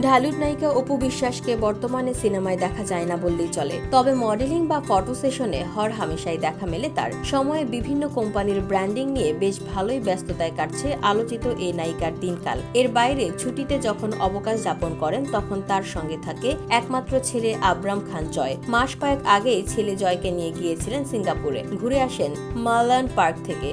ঢালিউড নায়িকা অপু বিশ্বাসকে বর্তমানে সিনেমায় দেখা যায় না বললেই চলে। তবে মডেলিং বা ফটো সেশনে হরহামেশাই দেখা মেলে তার। সময়ে বিভিন্ন কোম্পানির ব্র্যান্ডিং নিয়ে বেশ ভালোই ব্যস্ততায় কাটছে আলোচিত এই নায়িকার দিনকাল। এর বাইরে ছুটিতে যখন অবকাশ যাপন করেন তখন তার সঙ্গে থাকে একমাত্র ছেলে আবরাম খান জয়। মাস কয়েক আগেই ছেলে জয়কে নিয়ে গিয়েছিলেন সিঙ্গাপুরে। ঘুরে আসেন মালান পার্ক থেকে।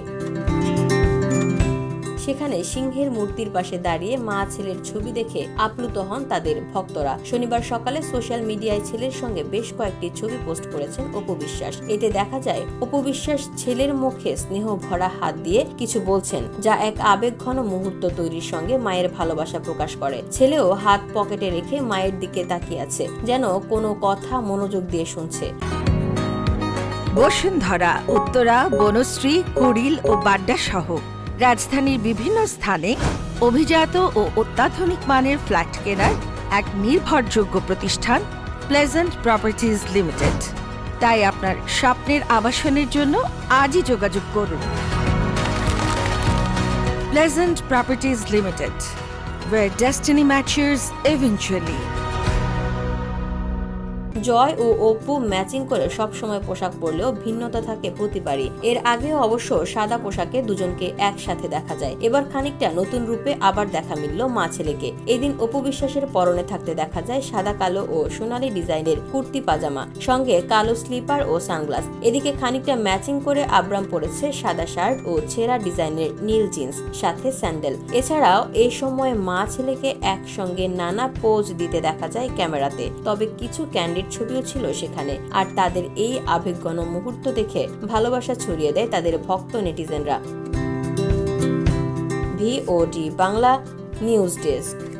সেখানে সিংহের মূর্তির পাশে দাঁড়িয়ে মা ছেলের ছবি দেখে আপ্লুত হন তাদের ভক্তরা। শনিবার সকালে সোশ্যাল মিডিয়ায় ছেলের সঙ্গে বেশ কয়েকটি ছবি পোস্ট করেছেন অপু বিশ্বাস। এতে দেখা যায় অপু বিশ্বাস ছেলের মুখে স্নেহ ভরা হাত দিয়ে কিছু বলছেন, যা এক আবেগঘন মুহূর্ত তৈরির সঙ্গে মায়ের ভালোবাসা প্রকাশ করে। ছেলেও হাত পকেটে রেখে মায়ের দিকে তাকিয়ে আছে, যেন কোনো কথা মনোযোগ দিয়ে শুনছে। বসুন্ধরা, উত্তরা, বনশ্রী, কুড়িল ও বাড্ডা সহ রাজধানীর বিভিন্ন স্থানে অভিজাত ও অত্যাধুনিক মানের ফ্ল্যাট কেনার এক নির্ভরযোগ্য প্রতিষ্ঠান প্লেজেন্ট প্রপার্টিজ লিমিটেড। তাই আপনার স্বপ্নের আবাসনের জন্য আজই যোগাযোগ করুন। Pleasant properties limited, where destiny matches eventually. Joy ও অপু ম্যাচিং করে সব সময় পোশাক পরলেও ভিন্নতা থাকে প্রতিবারই। এর আগেও অবশ্য সাদা পোশাকে দুজনকে একসাথে দেখা যায়। এবার খানিকটা নতুন রূপে আবার দেখা মিলল মা ছেলেকে। এদিন অপু বিশ্বাসের পরনে থাকতে দেখা যায় সাদা কালো ও সোনালী ডিজাইনের কুর্তি পাজামা, সঙ্গে কালো স্লিপার ও সানগ্লাস। এদিকে খানিকটা ম্যাচিং করে আবরাম পরেছে সাদা শার্ট ও ছেঁড়া ডিজাইনের নীল জিন্স, সাথে স্যান্ডেল। এছাড়াও এই সময় মা ছেলেকে একসঙ্গে নানা পোজ দিতে দেখা যায় ক্যামেরাতে। তবে কিছু ক্যান্ডিড ছবিও ছিল সেখানে। আর তাদের এই আবেগঘন মুহূর্ত দেখে ভালোবাসা ছড়িয়ে দেয় তাদের ভক্ত নেটিজেনরা। VOD Bangla news desk.